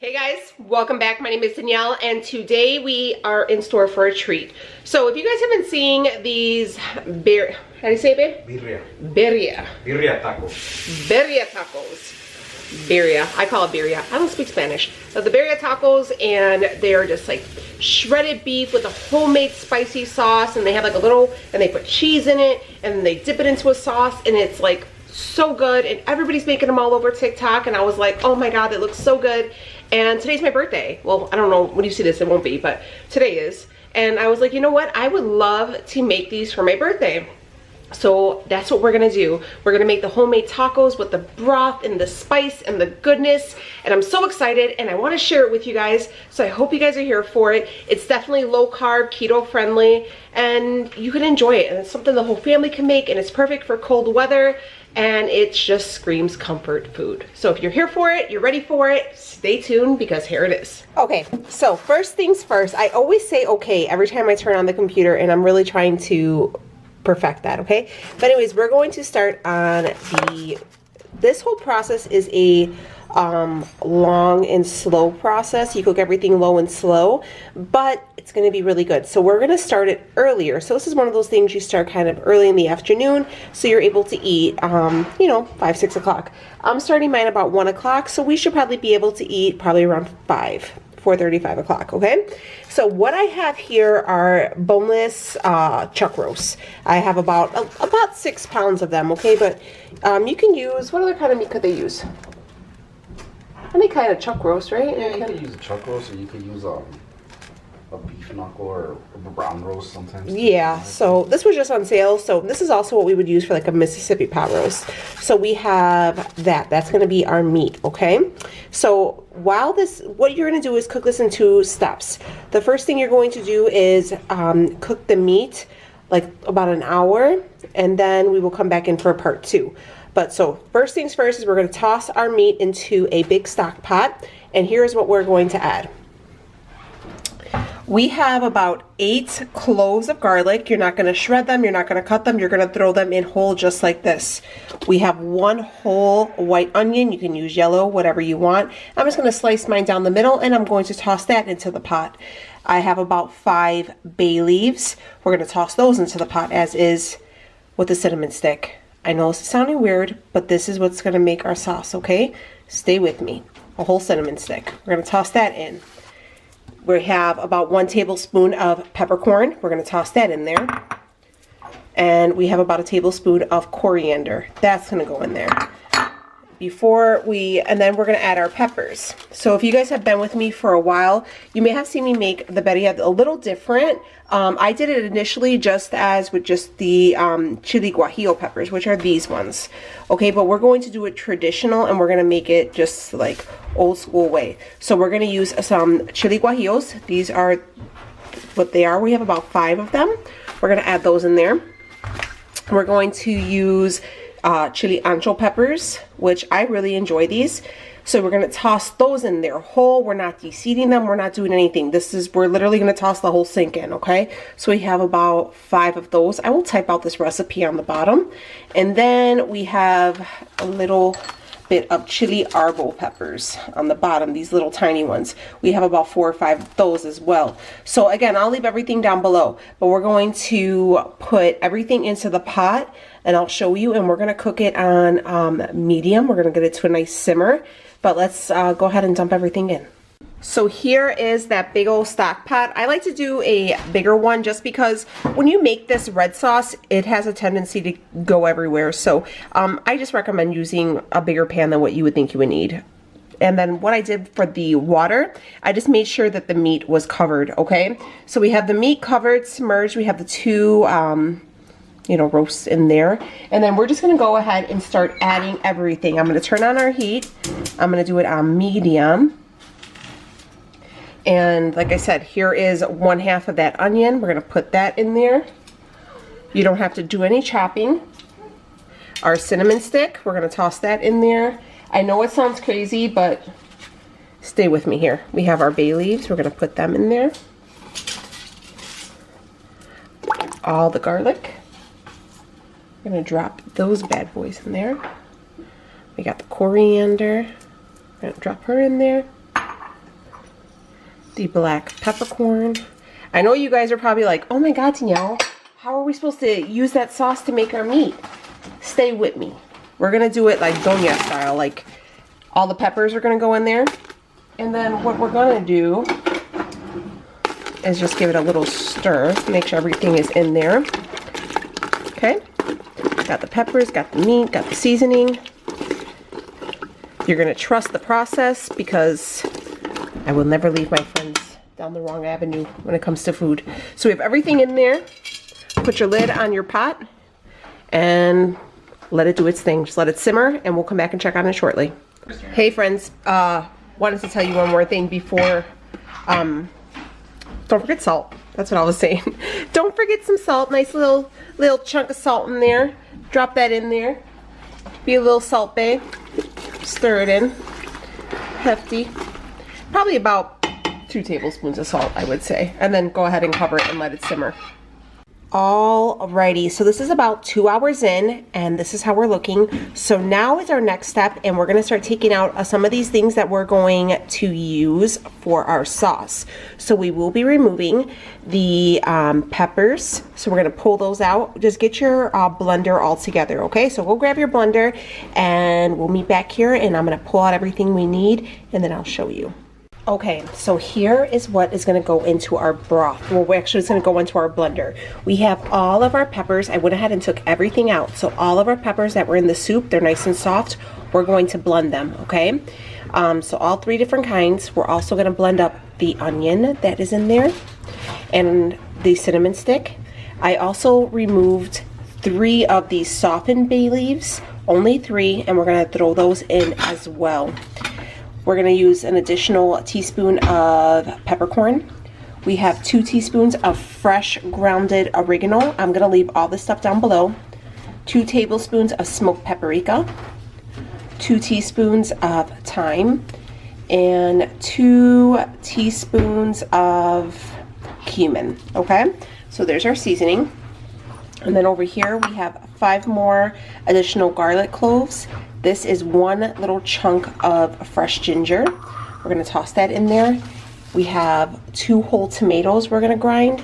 Hey guys, welcome back. My name is Danielle and today we are in store for a treat. So if you guys have been seeing these how do you say it, babe? Birria. Birria. Birria tacos. Birria tacos. Birria. I call it birria. I don't speak Spanish. But the birria tacos, and they're just like shredded beef with a homemade spicy sauce, and they have like a little, and they put cheese in it, and then they dip it into a sauce, and it's like so good, and everybody's making them all over TikTok, and I was like, oh my god, it looks so good. And today's my birthday. Well, I don't know when you see this, it won't be, but today is. And I was like, you know what? I would love to make these for my birthday. So that's what we're gonna do. We're gonna make the homemade tacos with the broth and the spice and the goodness. And I'm so excited and I wanna share it with you guys. So I hope you guys are here for it. It's definitely low carb, keto friendly, and you can enjoy it. And it's something the whole family can make, and it's perfect for cold weather. And it just screams comfort food. So if you're here for it, you're ready for it, stay tuned because here it is. Okay, so first things first, I always say okay every time I turn on the computer, and I'm really trying to perfect that, okay? But anyways, we're going to start on this whole process is a long and slow process. You cook everything low and slow, but it's going to be really good. So we're going to start it earlier. So this is one of those things you start kind of early in the afternoon, so you're able to eat, you know, 5, 6 o'clock. I'm starting mine about 1 o'clock, so we should probably be able to eat probably around 4:30, 5 o'clock, okay? So what I have here are boneless chuck roasts. I have about 6 pounds of them, okay? But you can use, what other kind of meat could they use? Any kind of chuck roast, right? Yeah, you can use a chuck roast, or you can use a beef knuckle or a brown roast sometimes. Yeah, so this was just on sale. So this is also what we would use for like a Mississippi pot roast. So we have that. That's going to be our meat, okay? So while what you're going to do is cook this in 2 steps. The first thing you're going to do is cook the meat like about an hour, and then we will come back in for part 2. But so first things first is we're going to toss our meat into a big stock pot, and here's what we're going to add. We have about 8 cloves of garlic. You're not going to shred them, you're not going to cut them, you're going to throw them in whole just like this. We have 1 whole white onion. You can use yellow, whatever you want. I'm just going to slice mine down the middle, and I'm going to toss that into the pot. I have about 5 bay leaves. We're going to toss those into the pot, as is with the cinnamon stick. I know this is sounding weird, but this is what's going to make our sauce, okay? Stay with me. A whole cinnamon stick. We're going to toss that in. We have about 1 tablespoon of peppercorn. We're going to toss that in there. And we have about a tablespoon of coriander. That's going to go in there. And then we're going to add our peppers. So if you guys have been with me for a while, you may have seen me make the birria a little different. I did it initially just as with just the chili guajillo peppers, which are these ones. Okay, but we're going to do it traditional, and we're going to make it just like old school way. So we're going to use some chili guajillos. These are what they are. We have about 5 of them. We're going to add those in there. We're going to use chili ancho peppers, which I really enjoy these. So we're going to toss those in there whole. We're not de-seeding them. We're not doing anything. We're literally going to toss the whole sink in, okay? So we have about 5 of those. I will type out this recipe on the bottom. And then we have a little bit of chili arbol peppers on the bottom, these little tiny ones. We have about 4 or 5 of those as well. So again, I'll leave everything down below, but we're going to put everything into the pot, and I'll show you, and we're going to cook it on medium. We're going to get it to a nice simmer, but let's go ahead and dump everything in. So here is that big old stock pot. I like to do a bigger one just because when you make this red sauce, it has a tendency to go everywhere. So I just recommend using a bigger pan than what you would think you would need. And then what I did for the water, I just made sure that the meat was covered, okay? So we have the meat covered, submerged. We have the 2 you know, roasts in there. And then we're just gonna go ahead and start adding everything. I'm gonna turn on our heat. I'm gonna do it on medium. And like I said, here is 1/2 of that onion. We're gonna put that in there. You don't have to do any chopping. Our cinnamon stick, we're gonna toss that in there. I know it sounds crazy, but stay with me here. We have our bay leaves. We're gonna put them in there. All the garlic. We're gonna drop those bad boys in there. We got the coriander. We're gonna drop her in there. the black peppercorn. I know you guys are probably like, oh my God, Danielle, how are we supposed to use that sauce to make our meat? Stay with me. We're gonna do it like doña style, like all the peppers are gonna go in there. And then what we're gonna do is just give it a little stir, make sure everything is in there. Okay, got the peppers, got the meat, got the seasoning. You're gonna trust the process because I will never leave my friends down the wrong avenue when it comes to food. So we have everything in there. Put your lid on your pot and let it do its thing. Just let it simmer and we'll come back and check on it shortly. Hey friends, wanted to tell you one more thing before, don't forget salt. That's what I was saying. Don't forget some salt, nice little chunk of salt in there. Drop that in there. Be a little salt bae. Stir it in. Hefty. Probably about 2 tablespoons of salt, I would say. And then go ahead and cover it and let it simmer. Alrighty, so this is about 2 hours in and this is how we're looking. So now is our next step and we're going to start taking out some of these things that we're going to use for our sauce. So we will be removing the peppers. So we're going to pull those out. Just get your blender all together, okay? So go grab your blender and we'll meet back here and I'm going to pull out everything we need and then I'll show you. Okay, so here is what is going to go into our broth. Well, actually it's going to go into our blender. We have all of our peppers. I went ahead and took everything out. So all of our peppers that were in the soup, they're nice and soft. We're going to blend them, okay? So all 3 different kinds. We're also going to blend up the onion that is in there and the cinnamon stick. I also removed 3 of these softened bay leaves, only 3, and we're going to throw those in as well. We're going to use an additional teaspoon of peppercorn. We have 2 teaspoons of fresh grounded oregano. I'm going to leave all this stuff down below. 2 tablespoons of smoked paprika. 2 teaspoons of thyme. And 2 teaspoons of cumin. Okay, so there's our seasoning. And then over here we have 5 more additional garlic cloves. This is 1 little chunk of fresh ginger. We're going to toss that in there. We have 2 whole tomatoes we're going to grind.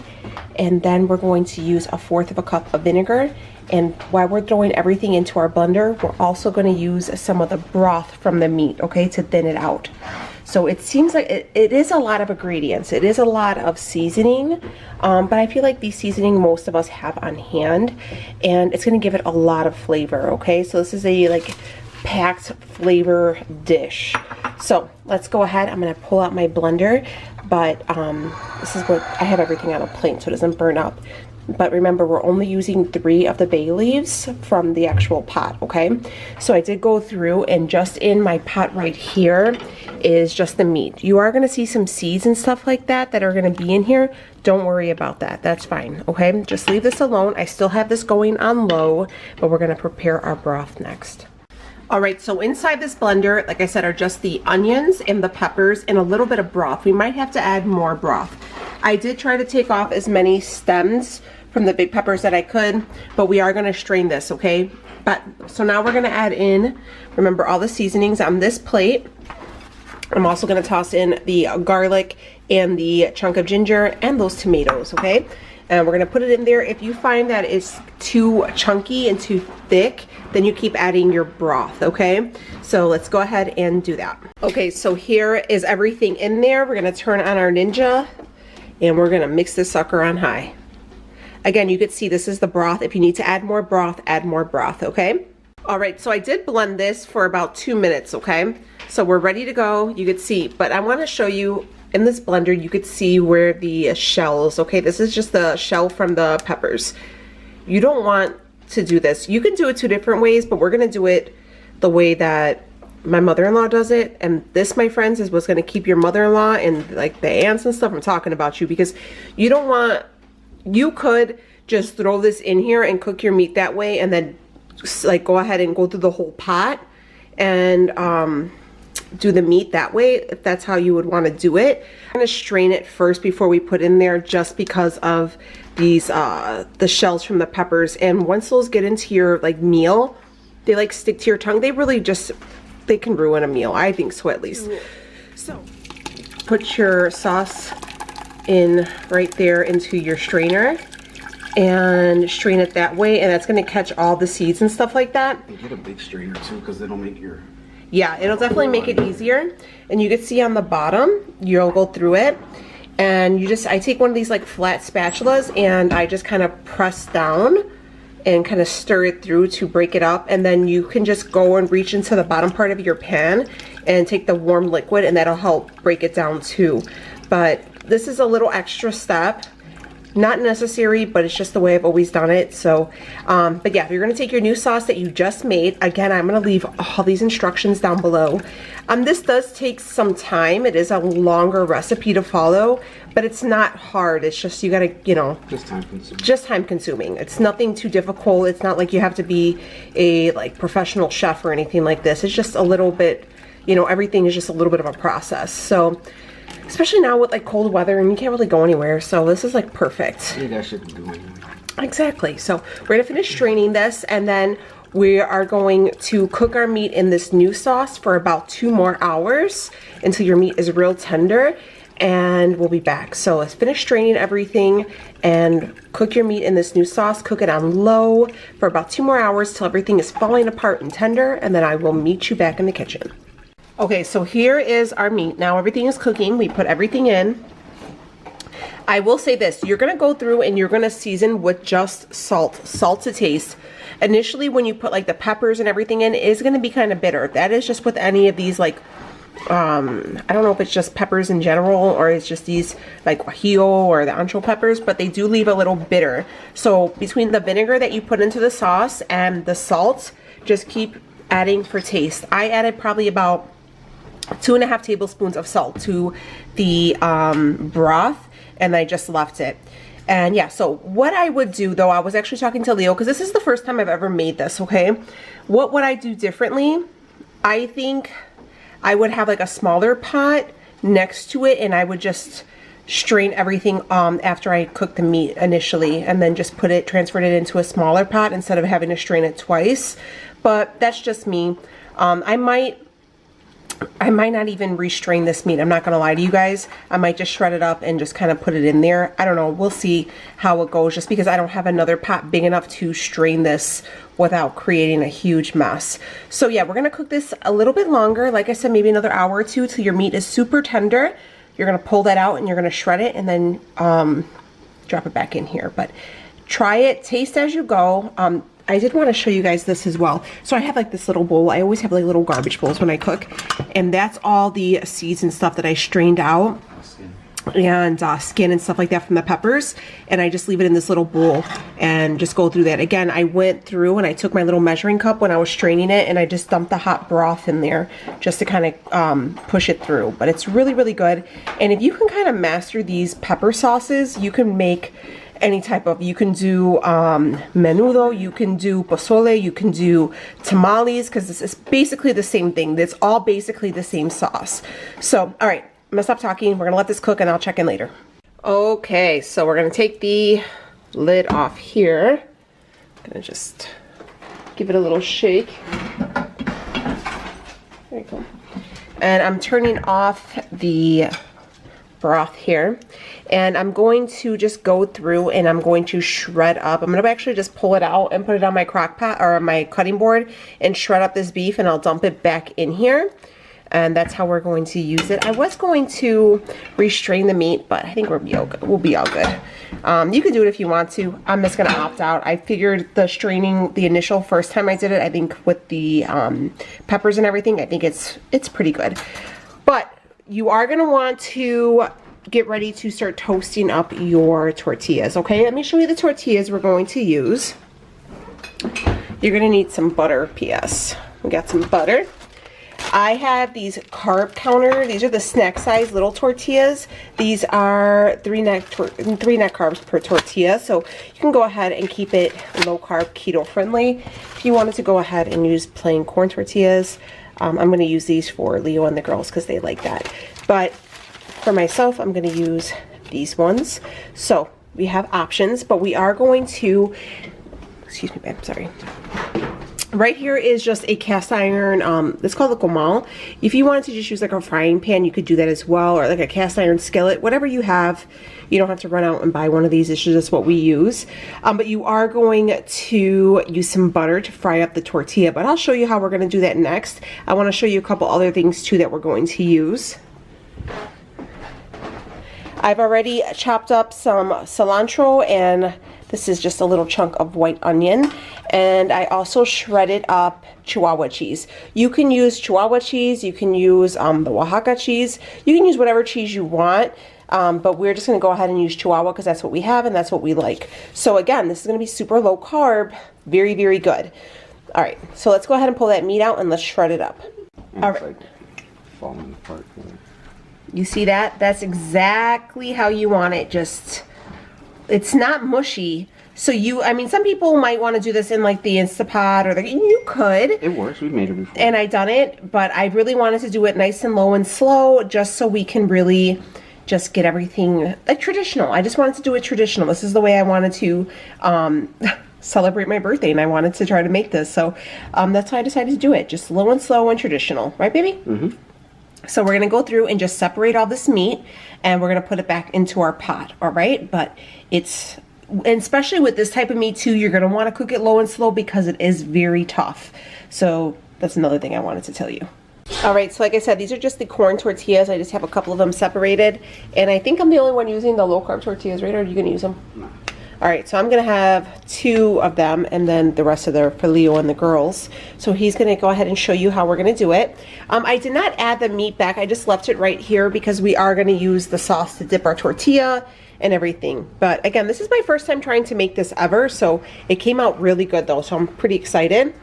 And then we're going to use 1/4 cup of vinegar. And while we're throwing everything into our blender, we're also going to use some of the broth from the meat, okay, to thin it out. So it seems like it is a lot of ingredients. It is a lot of seasoning, but I feel like the seasoning most of us have on hand, and it's going to give it a lot of flavor, okay? So this is a like packed flavor dish. So let's go ahead. I'm going to pull out my blender, but this is what I have everything on a plate so it doesn't burn up. But remember, we're only using 3 of the bay leaves from the actual pot, okay? So I did go through, and just in my pot right here is just the meat. You are going to see some seeds and stuff like that that are going to be in here. Don't worry about that. That's fine, okay? Just leave this alone. I still have this going on low, but we're going to prepare our broth next. All right, so inside this blender, like I said, are just the onions and the peppers and a little bit of broth. We might have to add more broth. I did try to take off as many stems from the big peppers that I could, but we are going to strain this, okay? But so now we're going to add in, remember, all the seasonings on this plate. I'm also going to toss in the garlic and the chunk of ginger and those tomatoes, okay? And we're going to put it in there. If you find that it's too chunky and too thick, then you keep adding your broth, okay? So let's go ahead and do that. Okay, so here is everything in there. We're going to turn on our Ninja and we're going to mix this sucker on high. Again, you could see this is the broth. If you need to add more broth, okay? All right, so I did blend this for about 2 minutes, okay? So we're ready to go. You could see, but I want to show you in this blender, you could see where the shells, okay? This is just the shell from the peppers. You don't want to do this. You can do it 2 different ways, but we're gonna do it the way that my mother-in-law does it. And this, my friends, is what's gonna keep your mother-in-law and like the aunts and stuff from talking about you, because you don't want, you could just throw this in here and cook your meat that way and then like go ahead and go through the whole pot and do the meat that way, if that's how you would want to do it. I'm going to strain it first before we put in there, just because of these the shells from the peppers, and once those get into your like meal, they like stick to your tongue. They really just, they can ruin a meal. I think so, at least. So put your sauce in right there into your strainer and strain it that way, and that's going to catch all the seeds and stuff like that. You get a big strainer too, because it'll make your... Yeah, it'll definitely make it easier. And you can see on the bottom, you'll go through it, and you just, I take one of these like flat spatulas and I just kind of press down and kind of stir it through to break it up, and then you can just go and reach into the bottom part of your pan and take the warm liquid, and that'll help break it down too. But this is a little extra step. Not necessary, but it's just the way I've always done it. So, but yeah, if you're gonna take your new sauce that you just made, again, I'm gonna leave all these instructions down below. This does take some time. It is a longer recipe to follow, but it's not hard. It's just, you gotta, you know, just time consuming. Just time consuming. It's nothing too difficult. It's not like you have to be a like professional chef or anything like this. It's just a little bit, you know, everything is just a little bit of a process. So, especially now with like cold weather and you can't really go anywhere, so this is like perfect. You guys shouldn't do anything. Exactly. So we're gonna finish straining this, and then we are going to cook our meat in this new sauce for about 2 more hours until your meat is real tender, and we'll be back. So let's finish straining everything and cook your meat in this new sauce. Cook it on low for about 2 more hours till everything is falling apart and tender, and then I will meet you back in the kitchen. Okay, so here is our meat. Now everything is cooking. We put everything in. I will say this, you're gonna go through and you're gonna season with just salt to taste. Initially, when you put like the peppers and everything in, it is gonna be kind of bitter. That is just with any of these, like, I don't know if it's just peppers in general or it's just these like guajillo or the ancho peppers, but they do leave a little bitter. So between the vinegar that you put into the sauce and the salt, just keep adding for taste. I added probably about 2.5 tablespoons of salt to the broth, and I just left it. And yeah, so what I would do though, I was actually talking to Leo because this is the first time I've ever made this, okay? What would I do differently? I think I would have like a smaller pot next to it, and I would just strain everything after I cook the meat initially, and then just transferred it into a smaller pot instead of having to strain it twice. But that's just me. I might not even restrain this meat. I'm not gonna lie to you guys. I might just shred it up and just kind of put it in there. I don't know. We'll see how it goes, just because I don't have another pot big enough to strain this without creating a huge mess. So yeah, we're gonna cook this a little bit longer. Like I said, maybe another hour or two till your meat is super tender. You're gonna pull that out and you're gonna shred it and then drop it back in here. But try it, taste as you go. I did want to show you guys this as well. So I have like this little bowl. I always have like little garbage bowls when I cook, and that's all the seeds and stuff that I strained out, and skin and stuff like that from the peppers, and I just leave it in this little bowl and just go through that. Again, I went through and I took my little measuring cup when I was straining it, and I just dumped the hot broth in there just to kind of push it through. But it's really, really good. And if you can kind of master these pepper sauces, you can make any type of, you can do menudo, you can do pozole, you can do tamales, because this is basically the same thing. It's all basically the same sauce. So, all right, I'm gonna stop talking. We're gonna let this cook and I'll check in later. Okay, so we're gonna take the lid off here. I'm gonna just give it a little shake. There you go. And I'm turning off the broth here, and I'm going to just go through and I'm going to shred up. I'm gonna actually just pull it out and put it on my crock pot or my cutting board and shred up this beef, and I'll dump it back in here, and that's how we're going to use it. I was going to restrain the meat, but I think we'll be all good. You can do it if you want to. I'm just gonna opt out. I figured the straining, the initial first time I did it, I think with the peppers and everything, I think it's pretty good. But you are gonna want to get ready to start toasting up your tortillas, okay? Let me show you the tortillas we're going to use. You're gonna need some butter, PS. We got some butter. I have these carb counter. These are the snack size little tortillas. These are 3 net carbs per tortilla, so you can go ahead and keep it low carb, keto friendly. If you wanted to go ahead and use plain corn tortillas, I'm going to use these for Leo and the girls because they like that. But for myself, I'm going to use these ones. So we have options, but we are going to, excuse me, babe, sorry. Right here is just a cast iron, it's called a comal. If you wanted to just use like a frying pan, you could do that as well, or like a cast iron skillet, whatever you have. You don't have to run out and buy one of these. It's just what we use. But you are going to use some butter to fry up the tortilla, but I'll show you how we're going to do that next. I want to show you a couple other things too that we're going to use. I've already chopped up some cilantro, and this is just a little chunk of white onion. And I also shredded up Chihuahua cheese. You can use Chihuahua cheese, you can use the Oaxaca cheese, you can use whatever cheese you want. But we're just going to go ahead and use Chihuahua because that's what we have and that's what we like. So again, this is going to be super low carb, very, very good. All right, so let's go ahead and pull that meat out and let's shred it up. All right. Like falling apart. You see that? That's exactly how you want it. Just, it's not mushy. So I mean, some people might want to do this in like the Instapot or you could. It works, we've made it before. And I done it, but I really wanted to do it nice and low and slow just so we can really just get everything like traditional. I just wanted to do it traditional. This is the way I wanted to celebrate my birthday, and I wanted to try to make this. So that's how I decided to do it. Just low and slow and traditional. Right, baby? Mm-hmm. So we're going to go through and just separate all this meat, and we're going to put it back into our pot, all right? But it's, and especially with this type of meat too, you're going to want to cook it low and slow because it is very tough. So that's another thing I wanted to tell you. All right, so like I said, these are just the corn tortillas. I just have a couple of them separated, and I think I'm the only one using the low carb tortillas, right? Or are you going to use them? No. All right, so I'm going to have 2 of them, and then the rest of them for Leo and the girls. So he's going to go ahead and show you how we're going to do it. I did not add the meat back. I just left it right here because we are going to use the sauce to dip our tortilla and everything. But again, this is my first time trying to make this ever, so it came out really good though, so I'm pretty excited.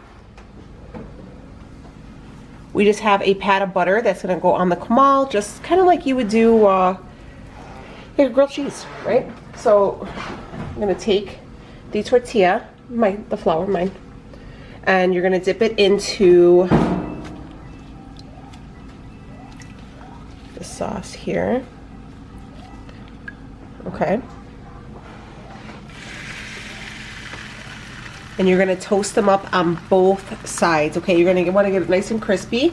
We just have a pat of butter that's going to go on the comal, just kind of like you would do like a grilled cheese, right? So I'm going to take the tortilla, the flour, mine, and you're going to dip it into the sauce here. Okay. And you're going to toast them up on both sides. Okay, you're going to want to get it nice and crispy. You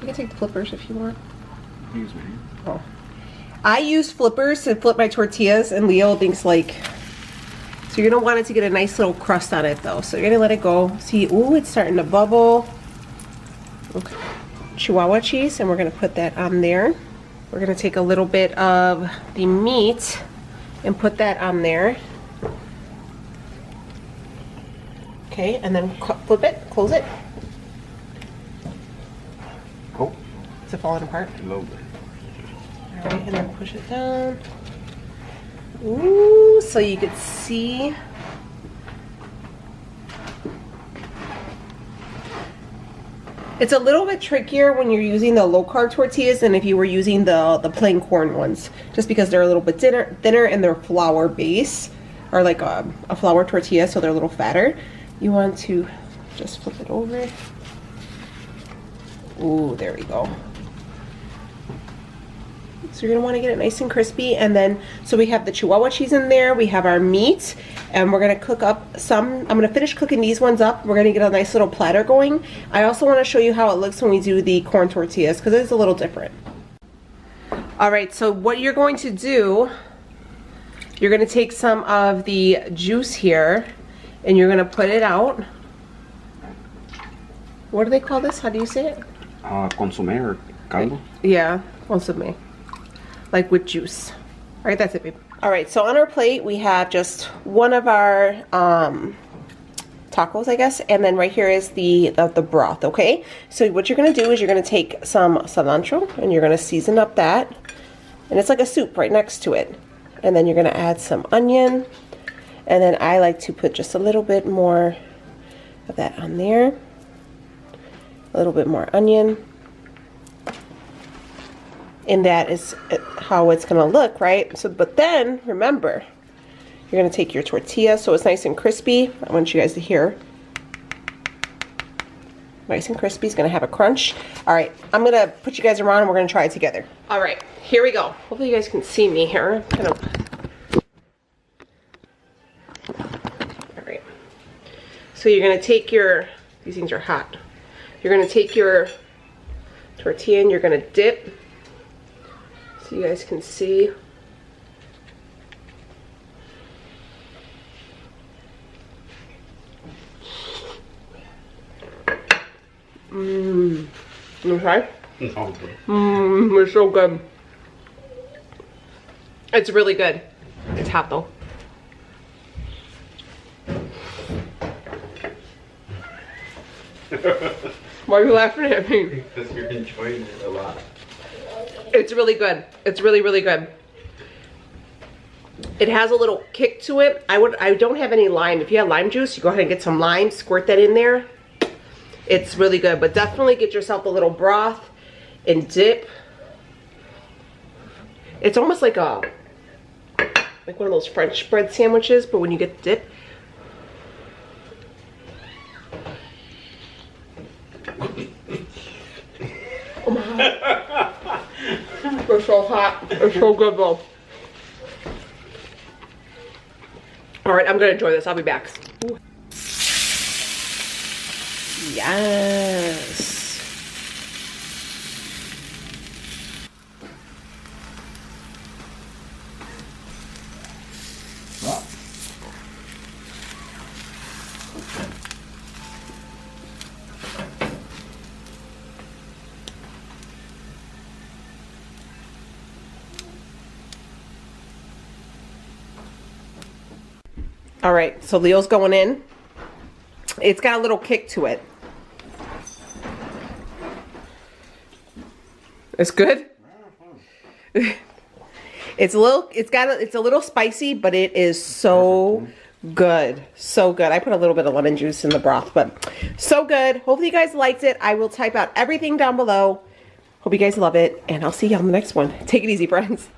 can take the flippers if you want. Use me. Oh. I use flippers to flip my tortillas, and Leo thinks like, so you're going to want it to get a nice little crust on it though. So you're going to let it go. See, ooh, it's starting to bubble. Okay. Chihuahua cheese, and we're going to put that on there. We're going to take a little bit of the meat and put that on there. Okay, and then flip it, close it. Oh. Is it falling apart? A little bit. All right, and then push it down. Ooh, so you could see. It's a little bit trickier when you're using the low carb tortillas than if you were using the plain corn ones, just because they're a little bit thinner and they're flour base, or like a flour tortilla, so they're a little fatter. You want to just flip it over. Ooh, there we go. So you're gonna want to get it nice and crispy, and then so we have the Chihuahua cheese in there, we have our meat, and we're gonna cook up some. I'm gonna finish cooking these ones up. We're gonna get a nice little platter going. I also want to show you how it looks when we do the corn tortillas, because it's a little different. All right, so what you're going to do, you're gonna take some of the juice here, and you're gonna put it out. What do they call this? How do you say it? Consomme or caldo? Yeah, consomme. Like with juice. All right, that's it, babe. All right, so on our plate, we have just one of our tacos, I guess, and then right here is the broth, okay? So what you're gonna do is you're gonna take some cilantro, and you're gonna season up that, and it's like a soup right next to it. And then you're gonna add some onion, and then I like to put just a little bit more of that on there. A little bit more onion. And that is how it's gonna look, right? So, but then remember, you're gonna take your tortilla so it's nice and crispy. I want you guys to hear. Nice and crispy, it's gonna have a crunch. All right, I'm gonna put you guys around and we're gonna try it together. All right, here we go. Hopefully you guys can see me here. Kind of. All right. So you're gonna take your, these things are hot. You're gonna take your tortilla and you're gonna dip, so you guys can see. Mmm. Okay. Mmm, it's so good. It's really good. It's hot though. Why are you laughing at me? Because you're enjoying it a lot. It's really good. It's really, really good. It has a little kick to it. I don't have any lime. If you have lime juice, you go ahead and get some lime, squirt that in there. It's really good, but definitely get yourself a little broth and dip. It's almost like one of those French bread sandwiches, but when you get the dip. Oh my God. They're so hot. They're so good though. All right, I'm gonna enjoy this. I'll be back. Ooh. Yes. All right, so Leo's going in. It's got a little kick to it. It's good. It's a little spicy, but it is so good. So good. I put a little bit of lemon juice in the broth, but so good. Hopefully you guys liked it. I will type out everything down below. Hope you guys love it, and I'll see you on the next one. Take it easy, friends.